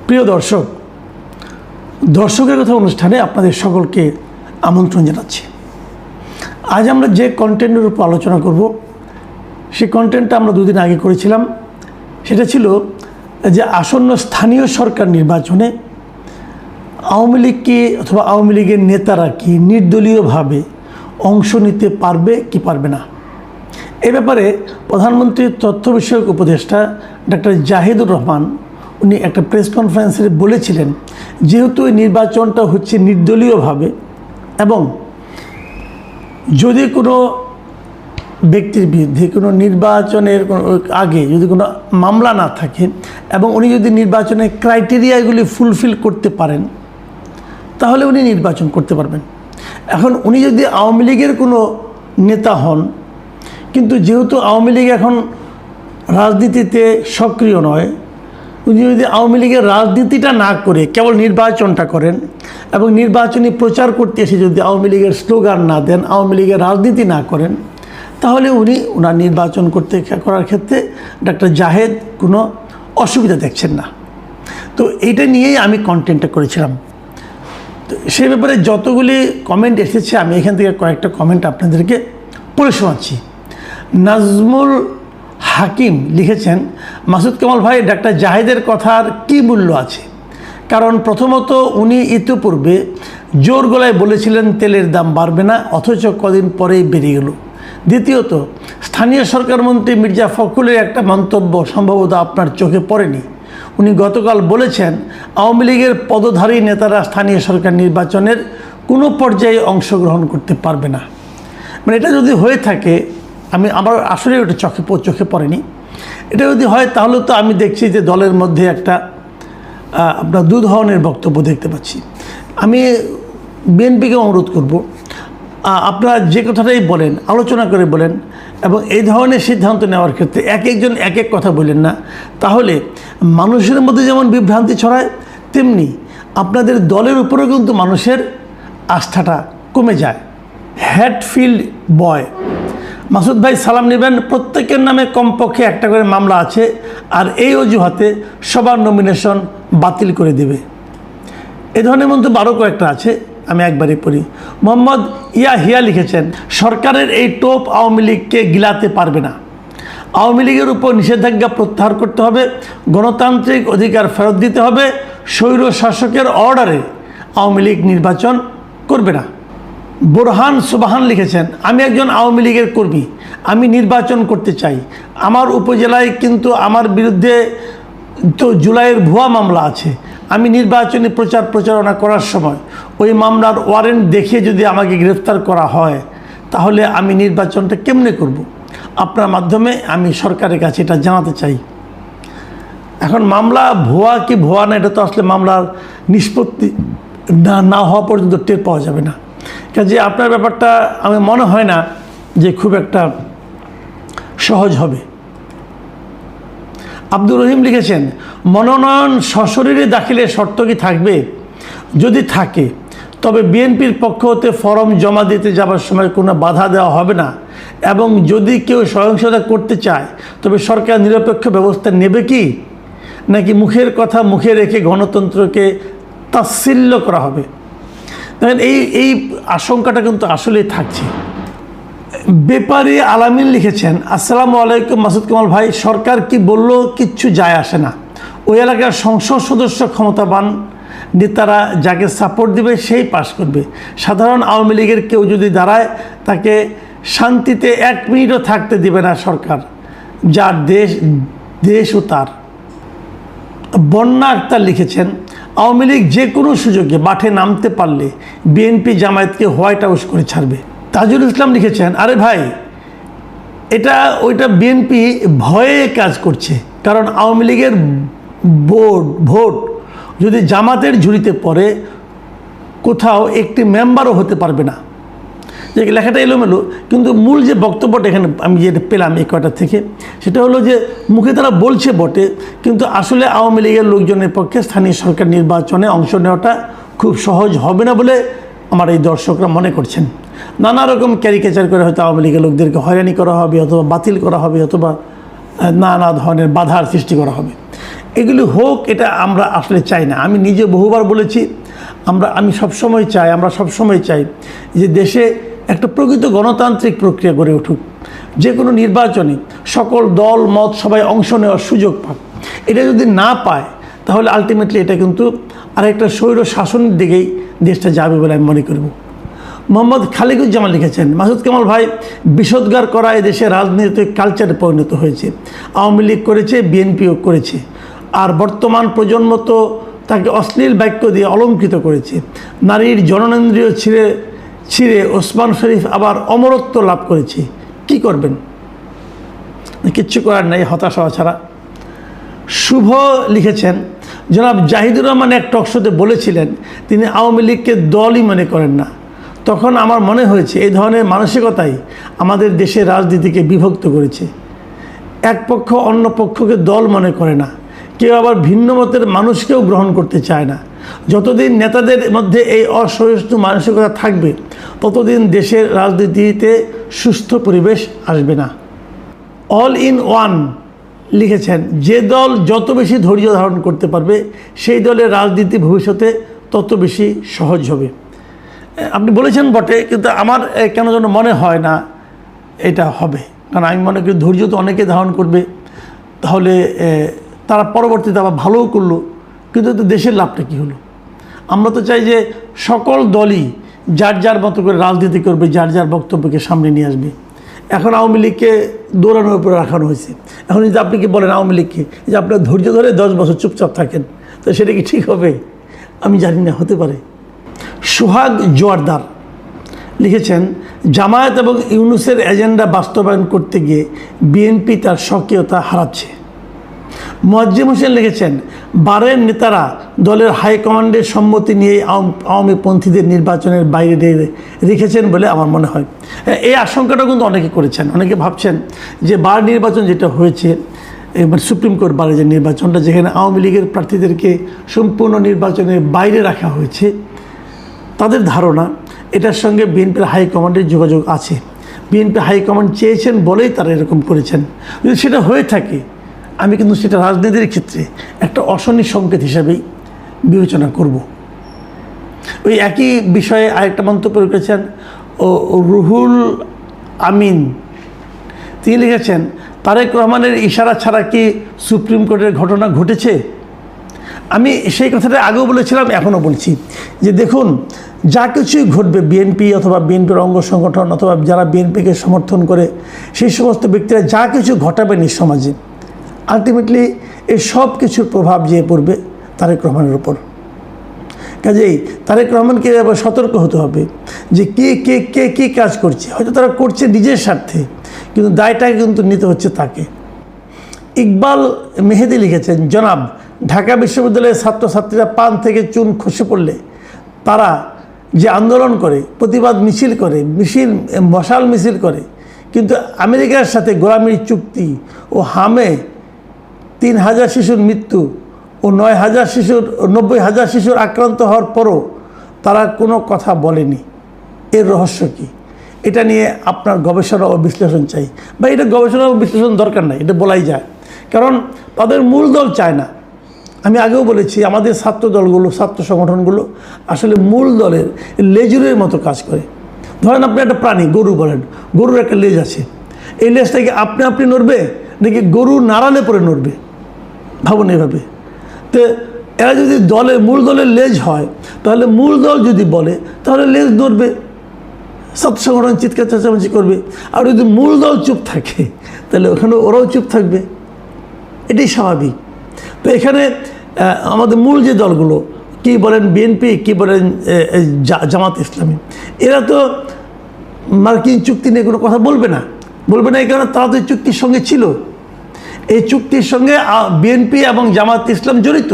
প্রিয় দর্শক, দর্শকের কথা অনুষ্ঠানে আপনাদের সকলকে আমন্ত্রণ জানাচ্ছি। আজ আমরা যে কন্টেন্টের উপর আলোচনা করব সেই কন্টেন্টটা আমরা দুদিন আগে করেছিলাম। সেটা ছিল যে আসন্ন স্থানীয় সরকার নির্বাচনে আওয়ামী লীগকে অথবা আওয়ামী লীগের নেতারা কি নির্দলীয়ভাবে অংশ নিতে পারবে কি পারবে না। এ ব্যাপারে প্রধানমন্ত্রীর তথ্য বিষয়ক উপদেষ্টা ডক্টর জাহিদুর রহমান উনি একটা প্রেস কনফারেন্সে বলেছিলেন, যেহেতু এই নির্বাচনটা হচ্ছে নির্দলীয়ভাবে এবং যদি কোনো ব্যক্তির বিরুদ্ধে কোনো নির্বাচনের আগে যদি কোনো মামলা না থাকে এবং উনি যদি নির্বাচনের ক্রাইটেরিয়াগুলি ফুলফিল করতে পারেন তাহলে উনি নির্বাচন করতে পারবেন। এখন উনি যদি আওয়ামী লীগের কোনো নেতা হন, কিন্তু যেহেতু আওয়ামী লীগ এখন রাজনীতিতে সক্রিয় নয়, উনি যদি আওয়ামী লীগের রাজনীতিটা না করে কেবল নির্বাচনটা করেন এবং নির্বাচনী প্রচার করতে এসে যদি আওয়ামী লীগের স্লোগান না দেন, আওয়ামী লীগের রাজনীতি না করেন, তাহলে উনি ওনার নির্বাচন করার ক্ষেত্রে ডক্টর জাহেদ কোনো অসুবিধা দেখছেন না। তো এইটা নিয়েই আমি কন্টেন্টটা করেছিলাম। তো সে ব্যাপারে যতগুলি কমেন্ট এসেছে আমি এখান থেকে কয়েকটা কমেন্ট আপনাদেরকে পড়ে শোনাচ্ছি। নাজমুল হাকিম লিখেছেন, মাসুদ কামাল ভাই, ডাক্তার জাহেদের কথার কি মূল্য আছে? কারণ প্রথমত উনি ইতিপূর্বে জোর গলায় বলেছিলেন তেলের দাম বাড়বে না, অথচ কদিন পরেই বেরিয়ে গেল। দ্বিতীয়ত, স্থানীয় সরকার মন্ত্রী মির্জা ফখরুলের একটা মন্তব্য সম্ভবত আপনার চোখে পড়েনি। উনি গতকাল বলেছেন আওয়ামী লীগের পদধারী নেতারা স্থানীয় সরকার নির্বাচনের কোনো পর্যায়ে অংশগ্রহণ করতে পারবে না। মানে এটা যদি হয়ে থাকে, আমার আসলে ওটা চোখে পড়েনি। এটা যদি হয় তাহলে তো আমি দেখছি যে দলের মধ্যে একটা আপনার দু ধরনের বক্তব্য দেখতে পাচ্ছি। আমি বিএনপিকে অনুরোধ করব, আপনারা যে কথাটাই বলেন আলোচনা করে বলেন এবং এই ধরনের সিদ্ধান্ত নেওয়ার ক্ষেত্রে একজন এক এক কথা বলেন না। তাহলে মানুষের মধ্যে যেমন বিভ্রান্তি ছড়ায়, তেমনি আপনাদের দলের উপরেও কিন্তু মানুষের আস্থাটা কমে যায়। হ্যাটফিল্ড বয়, মাসুদ ভাই সালাম নেবেন, প্রত্যেকের নামে কমপক্ষে একটা করে মামলা আছে আর এই অজুহাতে সবার নমিনেশন বাতিল করে দেবে। এ ধরনের মধ্যে আরও কয়েকটা আছে, আমি একবারই পড়ি। মোহাম্মদ ইয়াহিয়া লিখেছেন, সরকারের এই টোপ আওয়ামী লীগকে গিলাতে পারবে না। আওয়ামী লীগের উপর নিষেধাজ্ঞা প্রত্যাহার করতে হবে, গণতান্ত্রিক অধিকার ফেরত দিতে হবে, স্বৈর শাসকের অর্ডারে আওয়ামী লীগ নির্বাচন করবে না। বোরহান সুবাহান লিখেছেন, আমি একজন আওয়ামী লীগের কর্মী, আমি নির্বাচন করতে চাই। আমার উপজেলায় কিন্তু আমার বিরুদ্ধে তো জুলাইয়ের ভুয়া মামলা আছে। আমি নির্বাচনী প্রচারণা করার সময় ওই মামলার ওয়ারেন্ট দেখিয়ে যদি আমাকে গ্রেফতার করা হয় তাহলে আমি নির্বাচনটা কেমনে করব? আপনার মাধ্যমে আমি সরকারের কাছে এটা জানাতে চাই। এখন মামলা ভুয়া কি ভুয়া না, এটা তো আসলে মামলার নিষ্পত্তি না হওয়া পর্যন্ত টের পাওয়া যাবে না। কাজে আপনার ব্যাপারটা আমি মনে হয় না যে খুব একটা সহজ হবে। আব্দুর রহিম লিখেছেন, মনোনয়ন সশরীরে দাখিলের শর্ত কি থাকবে? যদি থাকে তবে বিএনপির পক্ষ হতে ফরম জমা দিতে যাবার সময় কোনো বাধা দেওয়া হবে না এবং যদি কেউ সহিংসতা করতে চায় তবে সরকার নিরপেক্ষ ব্যবস্থা নেবে কি, নাকি মুখের কথা মুখে রেখে গণতন্ত্রকে তাচ্ছিল্য করা হবে? দেখেন, এই আশঙ্কাটা কিন্তু আসলেই থাকছে। ব্যাপারী আলামিন লিখেছেন, আসসালামু আলাইকুম মাসুদ কামাল ভাই, সরকার কি বললো কিচ্ছু যায় আসে না। ওই এলাকার সংসদ সদস্য ক্ষমতাবান নেতারা যাকে সাপোর্ট দিবে সেই পাশ করবে। সাধারণ আওয়ামী লীগের কেউ যদি দাঁড়ায় তাকে শান্তিতে 1 মিনিটও থাকতে দিবে না সরকার, যার দেশ ও তার। বন্যা আক্তার লিখেছেন, আওয়ামী লীগ যে কোনো সুযোগে মাঠে নামতে পারলে বিএনপি জামায়াতকে হোয়াইট হাউস করে ছাড়বে। তাজুল ইসলাম লিখেছেন, আরে ভাই, ওইটা বিএনপি ভয়ে কাজ করছে, কারণ আওয়ামী লীগের ভোট যদি জামাতের ঝুড়িতে পড়ে কোথাও একটি মেম্বারও হতে পারবে না। যে লেখাটা এলোমেলো, কিন্তু মূল যে বক্তব্যটা এখানে আমি যেটা পেলাম এই কয়টা থেকে, সেটা হলো যে মুখে তারা বলছে বটে, কিন্তু আসলে আওয়ামী লীগের লোকজনের পক্ষে স্থানীয় সরকার নির্বাচনে অংশ নেওয়াটা খুব সহজ হবে না বলে আমার এই দর্শকরা মনে করছেন। নানা রকম ক্যারিকেচার করে হয়তো আওয়ামী লীগের লোকদেরকে হয়রানি করা হবে, অথবা বাতিল করা হবে, অথবা নানা ধরনের বাধার সৃষ্টি করা হবে। এগুলি হোক, এটা আমরা আসলে চাই না। আমি নিজে বহুবার বলেছি, আমি সবসময় চাই, আমরা সবসময় চাই যে দেশে একটা প্রকৃত গণতান্ত্রিক প্রক্রিয়া গড়ে উঠুক। যে কোনো নির্বাচনে সকল দল মত সবাই অংশ নেওয়ার সুযোগ পাক। এটা যদি না পায় তাহলে আলটিমেটলি এটা কিন্তু আরেকটা স্বৈর শাসনের দিকেই দেশটা যাবে বলে আমি মনে করব। মোহাম্মদ খালিকুজ্জামান লিখেছেন, মাসুদ কামাল ভাই, বিষোদ্গার করা এদেশে রাজনৈতিক কালচারে পরিণত হয়েছে। আওয়ামী লীগ করেছে, বিএনপিও করেছে, আর বর্তমান প্রজন্ম তো তাকে অশ্লীল বাক্য দিয়ে অলঙ্কৃত করেছে। নারীর জননেন্দ্রিয় ছিঁড়ে ওসমান শরীফ আবার অমরত্ব লাভ করেছে। কি করবেন? কিচ্ছু করার নাই, হতাশ হওয়া ছাড়া। শুভ লিখেছেন, জনাব জাহিদুর রহমান এক টকশোতে বলেছিলেন তিনি আওয়ামী লীগকে দলই মনে করেন না। তখন আমার মনে হয়েছে এই ধরনের মানসিকতাই আমাদের দেশের রাজনীতিকে বিভক্ত করেছে। এক পক্ষ অন্য পক্ষকে দল মনে করে না, কেউ আবার ভিন্ন মতের মানুষকেও গ্রহণ করতে চায় না। যতদিন নেতাদের মধ্যে এই অসহিষ্ণু মানসিকতা থাকবে ততদিন দেশের রাজনীতিতে সুস্থ পরিবেশ আসবে না। অল ইন ওয়ান লিখেছেন, যে দল যত বেশি ধৈর্য ধারণ করতে পারবে সেই দলের রাজনীতি ভবিষ্যতে তত বেশি সহজ হবে। আপনি বলেছেন বটে, কিন্তু আমার কেন যেন মনে হয় না এটা হবে। কারণ আমি মনে করি ধৈর্য তো অনেকে ধারণ করবে, তাহলে তারা পরবর্তীতে আবার ভালোও করলো, কিন্তু তো দেশের লাভটা কী হলো? আমরা তো চাই যে সকল দলই যার যার মতো করে রাজনীতি করবে, যার যার বক্তব্যকে সামনে নিয়ে আসবে। এখন আওয়ামী লীগকে দৌড়ানোর উপরে রাখানো হয়েছে। এখন যদি আপনি কি বলেন আওয়ামী লীগকে যে আপনার ধৈর্য ধরে 10 বছর চুপচাপ থাকেন, তো সেটা কি ঠিক হবে? আমি জানি না, হতে পারে। সোহাগ জোয়ারদার লিখেছেন, জামায়াত এবং ইউনূসের এজেন্ডা বাস্তবায়ন করতে গিয়ে বিএনপি তার সক্রিয়তা হারাচ্ছে। মুয়াজ্জেম হোসেন লিখেছেন, বারের নেতারা দলের হাইকমান্ডের সম্মতি নিয়ে আওয়ামী পন্থীদের নির্বাচনের বাইরে রেখেছেন বলে আমার মনে হয়। এই আশঙ্কাটা কিন্তু অনেকে করেছেন। অনেকে ভাবছেন যে বার নির্বাচন যেটা হয়েছে, এবার সুপ্রিম কোর্ট বারে যে নির্বাচনটা, যেখানে আওয়ামী লীগের প্রার্থীদেরকে সম্পূর্ণ নির্বাচনের বাইরে রাখা হয়েছে, তাদের ধারণা এটার সঙ্গে বিএনপির হাইকমান্ডের যোগাযোগ আছে। বিএনপি হাইকমান্ড চেয়েছেন বলেই তারা এরকম করেছেন। যদি সেটা হয়ে থাকে, আমি কিন্তু সেটা রাজনীতির ক্ষেত্রে একটা অশনি সংকেত হিসাবেই বিবেচনা করব। ওই একই বিষয়ে আরেকটা মন্তব্য রেখেছেন রুহুল আমিন। তিনি লিখেছেন, তারেক রহমানের ইশারা ছাড়া কি সুপ্রিম কোর্টের ঘটনা ঘটেছে? আমি সেই কথাটা আগেও বলেছিলাম, এখনও বলছি যে দেখুন, যা কিছুই ঘটবে বিএনপি অথবা বিএনপির অঙ্গ সংগঠন অথবা যারা বিএনপিকে সমর্থন করে সেই সমস্ত ব্যক্তিরা যা কিছু ঘটাবেন এই সমাজে, আলটিমেটলি এই সব কিছুর প্রভাব যে পড়বে তারেক রহমানের উপর। কাজেই তারেক রহমানকে এবার সতর্ক হতে হবে যে কে কাজ করছে। হয়তো তারা করছে নিজের স্বার্থে, কিন্তু দায়টাকে কিন্তু নিতে হচ্ছে তাকে। ইকবাল মেহেদি লিখেছেন, জনাব, ঢাকা বিশ্ববিদ্যালয়ের ছাত্রছাত্রীরা পান থেকে চুন খসে পড়লে তারা যে আন্দোলন করে, প্রতিবাদ মিছিল করে, মশাল মিছিল করে, কিন্তু আমেরিকার সাথে গোলামির চুক্তি ও হামে 3,000 শিশুর মৃত্যু ও 90,000 শিশুর আক্রান্ত হওয়ার পরও তারা কোনো কথা বলেনি। এর রহস্য কী? এটা নিয়ে আপনার গবেষণা ও বিশ্লেষণ চাই। বা এটা গবেষণা ও বিশ্লেষণ দরকার নাই, এটা বলাই যায়। কারণ তাদের মূল দল চায় না। আমি আগেও বলেছি, আমাদের ছাত্র দলগুলো, ছাত্র সংগঠনগুলো আসলে মূল দলের লেজুরের মতো কাজ করে। ধরেন আপনি একটা প্রাণী, গরু বলেন, গরুর একটা লেজ আছে। এই লেজটা কি আপনি নড়বে নাকি গরু নাড়ালে পরে নড়বে? ভাবুন এভাবে। তো এরা যদি মূল দলের লেজ হয়, তাহলে মূল দল যদি বলে তাহলে লেজ নড়বে, ছাত্র সংগঠন চিৎকার চেঁচামেচি করবে। আর যদি মূল দল চুপ থাকে তাহলে ওখানে ওরাও চুপ থাকবে, এটাই স্বাভাবিক। তো এখানে আমাদের মূল যে দলগুলো, কি বলেন বিএনপি, কি বলেন জামাত ইসলামী, এরা তো মার্কিন চুক্তি নিয়ে কোনো কথা বলবে না। এই কারণে তারা তো চুক্তির সঙ্গে ছিল। এই চুক্তির সঙ্গে বিএনপি এবং জামাত ইসলাম জড়িত।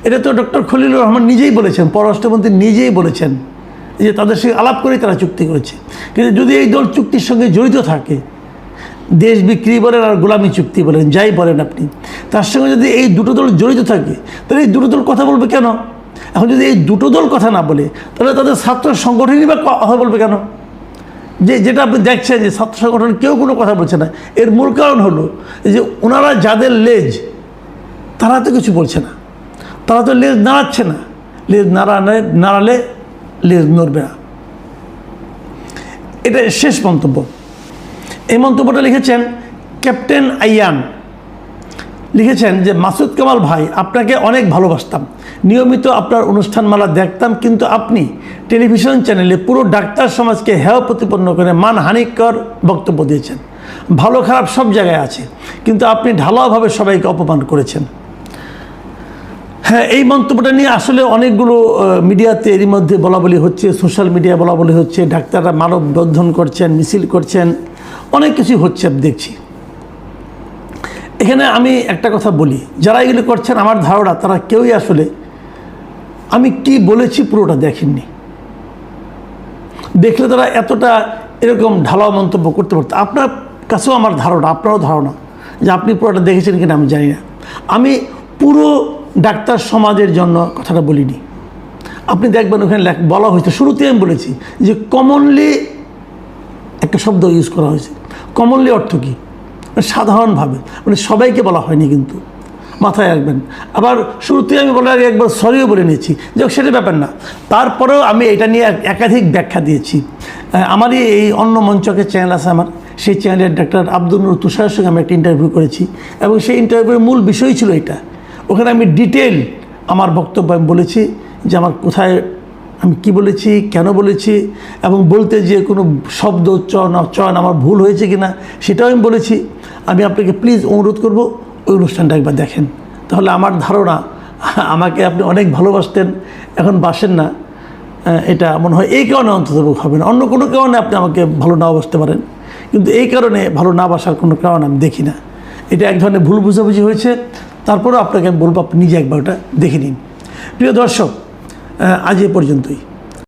এটা তো ডক্টর খলিলুর রহমান নিজেই বলেছেন, পররাষ্ট্রমন্ত্রী নিজেই বলেছেন যে তাদের সঙ্গে আলাপ করেই তারা চুক্তি করেছে। কিন্তু যদি এই দল চুক্তির সঙ্গে জড়িত থাকে, দেশ বিক্রি বলেন আর গোলামি চুক্তি বলেন, যাই বলেন আপনি, তার সঙ্গে যদি এই দুটো দল জড়িত থাকে, তাহলে এই দুটো দল কথা বলবে কেন? এখন যদি এই দুটো দল কথা না বলে, তাহলে তাদের ছাত্র সংগঠনই বা কথা বলবে কেন? যেটা আপনি দেখছেন যে ছাত্র সংগঠন কেউ কোনো কথা বলছে না, এর মূল কারণ হলো যে ওনারা যাদের লেজ, তারা তো কিছু বলছে না, তারা তো লেজ নাড়াচ্ছে না, লেজ নাড়ালে লেজ নড়বে না। এটা শেষ মন্তব্য। এই মন্তব্যটা লিখেছেন ক্যাপ্টেন আইয়ান, লিখেছেন যে মাসুদ কামাল ভাই, আপনাকে অনেক ভালোবাসতাম, নিয়মিত আপনার অনুষ্ঠানমালা দেখতাম, কিন্তু আপনি টেলিভিশন চ্যানেলে পুরো ডাক্তার সমাজকে হেয় প্রতিপন্ন করে মানহানিকর বক্তব্য দিয়েছেন। ভালো খারাপ সব জায়গায় আছে, কিন্তু আপনি ঢালাওভাবে সবাইকে অপমান করেছেন। হ্যাঁ, এই মন্তব্যটা নিয়ে আসলে অনেকগুলো মিডিয়াতে এরই মধ্যে বলাবলি হচ্ছে, সোশ্যাল মিডিয়া বলাবলি হচ্ছে, ডাক্তাররা মানববন্ধন করছেন, মিছিল করছেন, অনেক কিছু হচ্ছে দেখছি। এখানে আমি একটা কথা বলি, যারা এগুলো করছেন আমার ধারণা তারা কেউই আসলে আমি কি বলেছি পুরোটা দেখেননি। দেখলে তারা এতটা এরকম ঢালাও মন্তব্য করতে পারত। আপনার কাছেও আমার ধারণা, আপনারও ধারণা যে আপনি পুরোটা দেখেছেন কিনা আমি জানি না। আমি পুরো ডাক্তার সমাজের জন্য কথাটা বলিনি। আপনি দেখবেন ওখানে বলা হয়েছে, শুরুতেই আমি বলেছি যে কমনলি একটা শব্দ ইউজ করা হয়েছে। কমনলি অর্থ কী? সাধারণভাবে, মানে সবাইকে বলা হয়নি, কিন্তু মাথায় রাখবেন। আবার শুরুতেই আমি বলার আগে একবার সরিও বলে নিয়েছি, যে সেটা ব্যাপার না। তারপরেও আমি এটা নিয়ে একাধিক ব্যাখ্যা দিয়েছি। আমারই এই অন্য মঞ্চকে চ্যানেল আছে আমার, সেই চ্যানেলের ডাক্তার আব্দুল নূর তুষারের সঙ্গে আমি একটা ইন্টারভিউ করেছি, এবং সেই ইন্টারভিউর মূল বিষয় ছিল এটা। ওখানে আমি ডিটেল আমার বক্তব্য আমি বলেছি যে আমার কোথায় আমি কি বলেছি, কেন বলেছি, এবং বলতে যে কোনো শব্দ চয়ন আমার ভুল হয়েছে কি না সেটাও আমি বলেছি। আমি আপনাকে প্লিজ অনুরোধ করব ওই অনুষ্ঠানটা একবার দেখেন, তাহলে আমার ধারণা আমাকে আপনি অনেক ভালোবাসতেন, এখন বাসেন না, এটা মনে হয় এই কারণে অন্তত হবে না। অন্য কোনো কারণে আপনি আমাকে ভালো নাও বাসতে পারেন, কিন্তু এই কারণে ভালো না বাসার কোনো কারণ আমি দেখি না। এটা এক ধরনের ভুল বুঝাবুঝি হয়েছে। তারপরেও আপনাকে আমি বলবো আপনি নিজে একবার ওটা দেখে নিন। প্রিয় দর্শক, আজ এ পর্যন্তই।